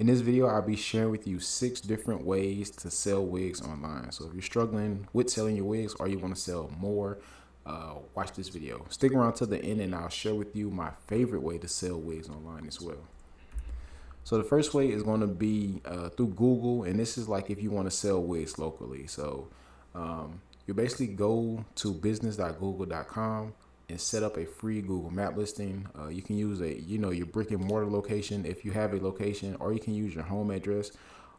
In this video, I'll be sharing with you 6 different ways to sell wigs online. So if you're struggling with selling your wigs or you want to sell more, watch this video. Stick around to the end and I'll share with you my favorite way to sell wigs online as well. So the first way is going to be through Google, and this is like if you want to sell wigs locally. So you basically go to business.google.com and set up a free Google map listing. You can use your brick and mortar location if you have a location, or you can use your home address.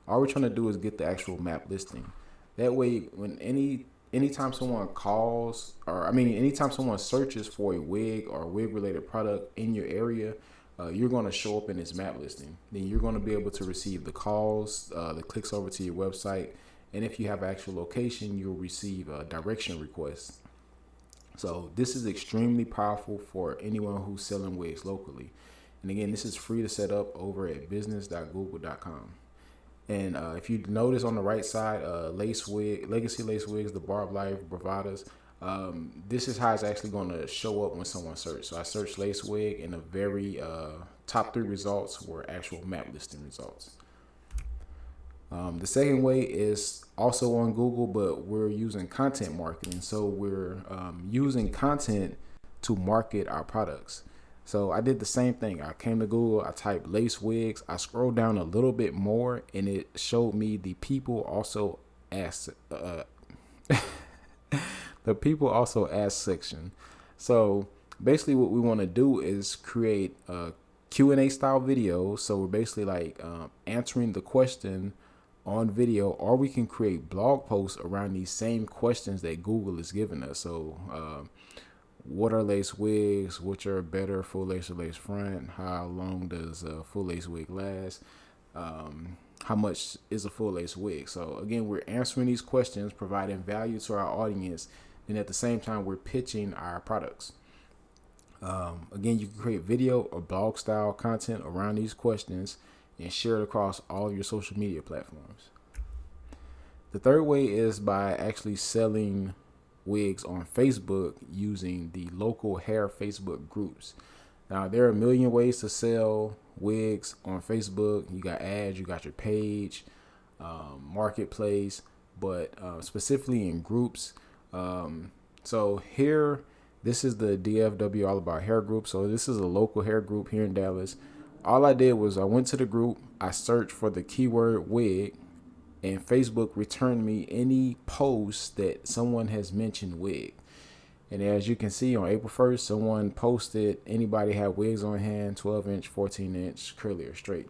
All we're trying to do is get the actual map listing. That way, when anytime someone calls, anytime someone searches for a wig or a wig related product in your area, you're going to show up in this map listing. Then you're going to be able to receive the calls, the clicks over to your website, and if you have an actual location, you'll receive direction requests. So this is extremely powerful for anyone who's selling wigs locally. And again, this is free to set up over at business.google.com. And if you notice on the right side, legacy lace wigs, the Barb Life, Bravadas, this is how it's actually going to show up when someone searches. So I searched lace wig, and the very top 3 results were actual map listing results. The second way is also on Google, but we're using content marketing. So we're using content to market our products. So I did the same thing. I came to Google, I typed lace wigs. I scrolled down a little bit more, and it showed me the people also asked the people also ask section. So basically what we want to do is create a Q&A style video. So we're basically like answering the question on video, or we can create blog posts around these same questions that Google is giving us. So what are lace wigs? Which are better, full lace or lace front? How long does a full lace wig last? How much is a full lace wig? So again, we're answering these questions, providing value to our audience, and at the same time, we're pitching our products. Again, you can create video or blog style content around these questions and share it across all of your social media platforms. The third way is by actually selling wigs on Facebook using the local hair Facebook groups. Now, there are a million ways to sell wigs on Facebook. You got ads, you got your page, marketplace, but specifically in groups. So here, this is the DFW All About Hair group. So this is a local hair group here in Dallas. All I did was I went to the group, I searched for the keyword wig, and Facebook returned me any post that someone has mentioned wig. And as you can see, on April 1st, someone posted, anybody have wigs on hand, 12-inch, 14-inch, curly or straight.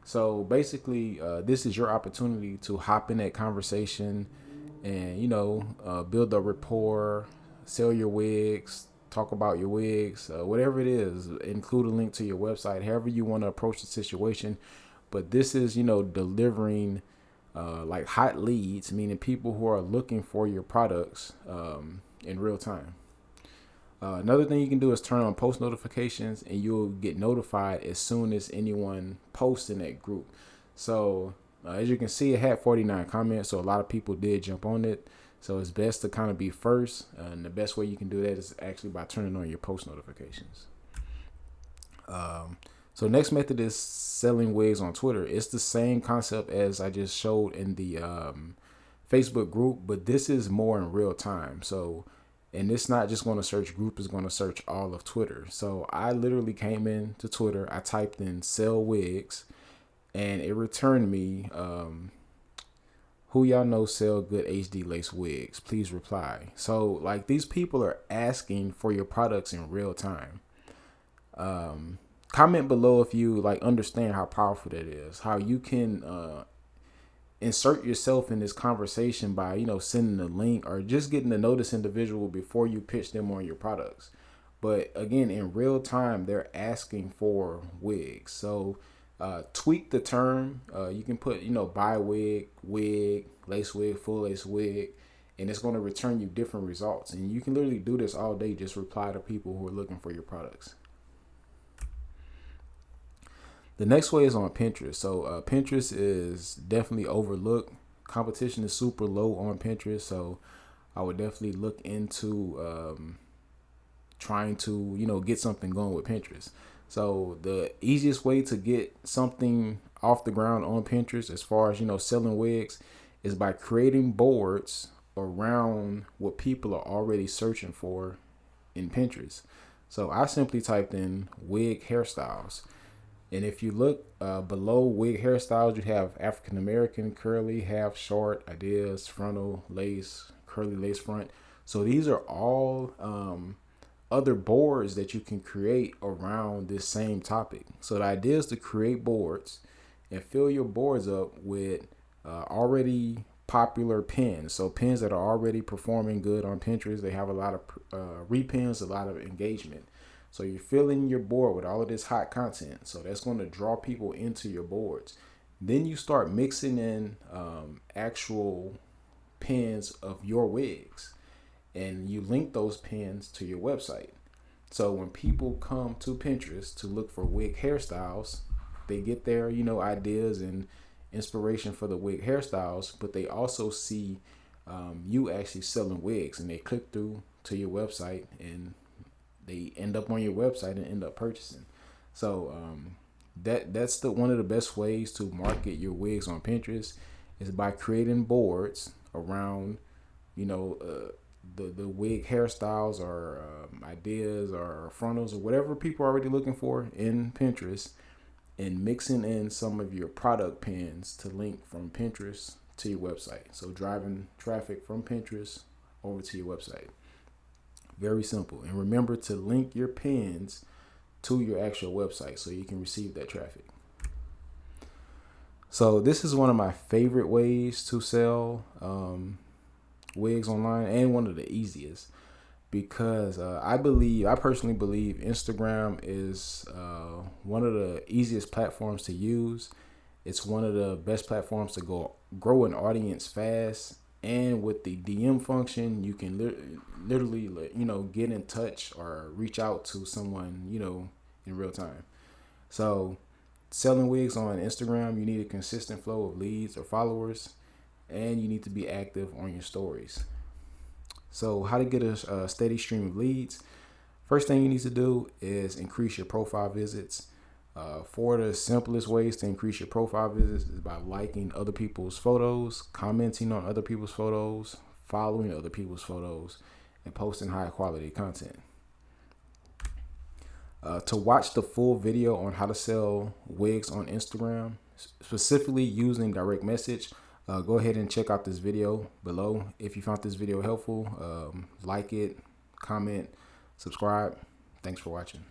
So basically, this is your opportunity to hop in that conversation and, build a rapport, sell your wigs, talk about your wigs, whatever it is, include a link to your website, however you want to approach the situation. But this is, delivering like hot leads, meaning people who are looking for your products in real time. Another thing you can do is turn on post notifications, and you'll get notified as soon as anyone posts in that group. So as you can see, it had 49 comments, so a lot of people did jump on it. So it's best to kind of be first, and the best way you can do that is actually by turning on your post notifications. So next method is selling wigs on Twitter. It's the same concept as I just showed in the Facebook group, but this is more in real time. So, and it's not just going to search group, it's going to search all of Twitter. So I literally came into Twitter, I typed in sell wigs, and it returned me, who y'all know sell good HD lace wigs? Please reply. So like these people are asking for your products in real time. Comment below if you understand how powerful that is, how you can insert yourself in this conversation by, sending a link or just getting to know this individual before you pitch them on your products. But again, in real time, they're asking for wigs. So tweak the term. You can put, buy wig, lace wig, full lace wig, and it's going to return you different results. And you can literally do this all day. Just reply to people who are looking for your products. The next way is on Pinterest. So Pinterest is definitely overlooked. Competition is super low on Pinterest. So I would definitely look into trying to, get something going with Pinterest. So the easiest way to get something off the ground on Pinterest, as far as selling wigs, is by creating boards around what people are already searching for in Pinterest. So I simply typed in wig hairstyles. And if you look below wig hairstyles, you have African American, curly, half short, ideas, frontal, lace, curly lace front. So these are all other boards that you can create around this same topic. So the idea is to create boards and fill your boards up with already popular pins. So pins that are already performing good on Pinterest. They have a lot of repins, a lot of engagement. So you're filling your board with all of this hot content. So that's going to draw people into your boards. Then you start mixing in actual pins of your wigs, and you link those pins to your website. So when people come to Pinterest to look for wig hairstyles, they get their ideas and inspiration for the wig hairstyles, but they also see you actually selling wigs, and they click through to your website, and they end up on your website and end up purchasing. So that's one of the best ways to market your wigs on Pinterest, is by creating boards around the wig hairstyles, or ideas, or frontals, or whatever people are already looking for in Pinterest, and mixing in some of your product pins to link from Pinterest to your website. So driving traffic from Pinterest over to your website. Very simple. And remember to link your pins to your actual website so you can receive that traffic. So this is one of my favorite ways to sell wigs online, and one of the easiest, because I personally believe Instagram is one of the easiest platforms to use. It's one of the best platforms to grow an audience fast. And with the DM function, you can literally get in touch or reach out to someone in real time. So selling wigs on Instagram, you need a consistent flow of leads or followers, and you need to be active on your stories. So how to get a steady stream of leads? First thing you need to do is increase your profile visits. Four of the simplest ways to increase your profile visits is by liking other people's photos, commenting on other people's photos, following other people's photos, and posting high quality content. To watch the full video on how to sell wigs on Instagram, specifically using direct message, go ahead and check out this video below. If you found this video helpful, like it, comment, subscribe. Thanks for watching.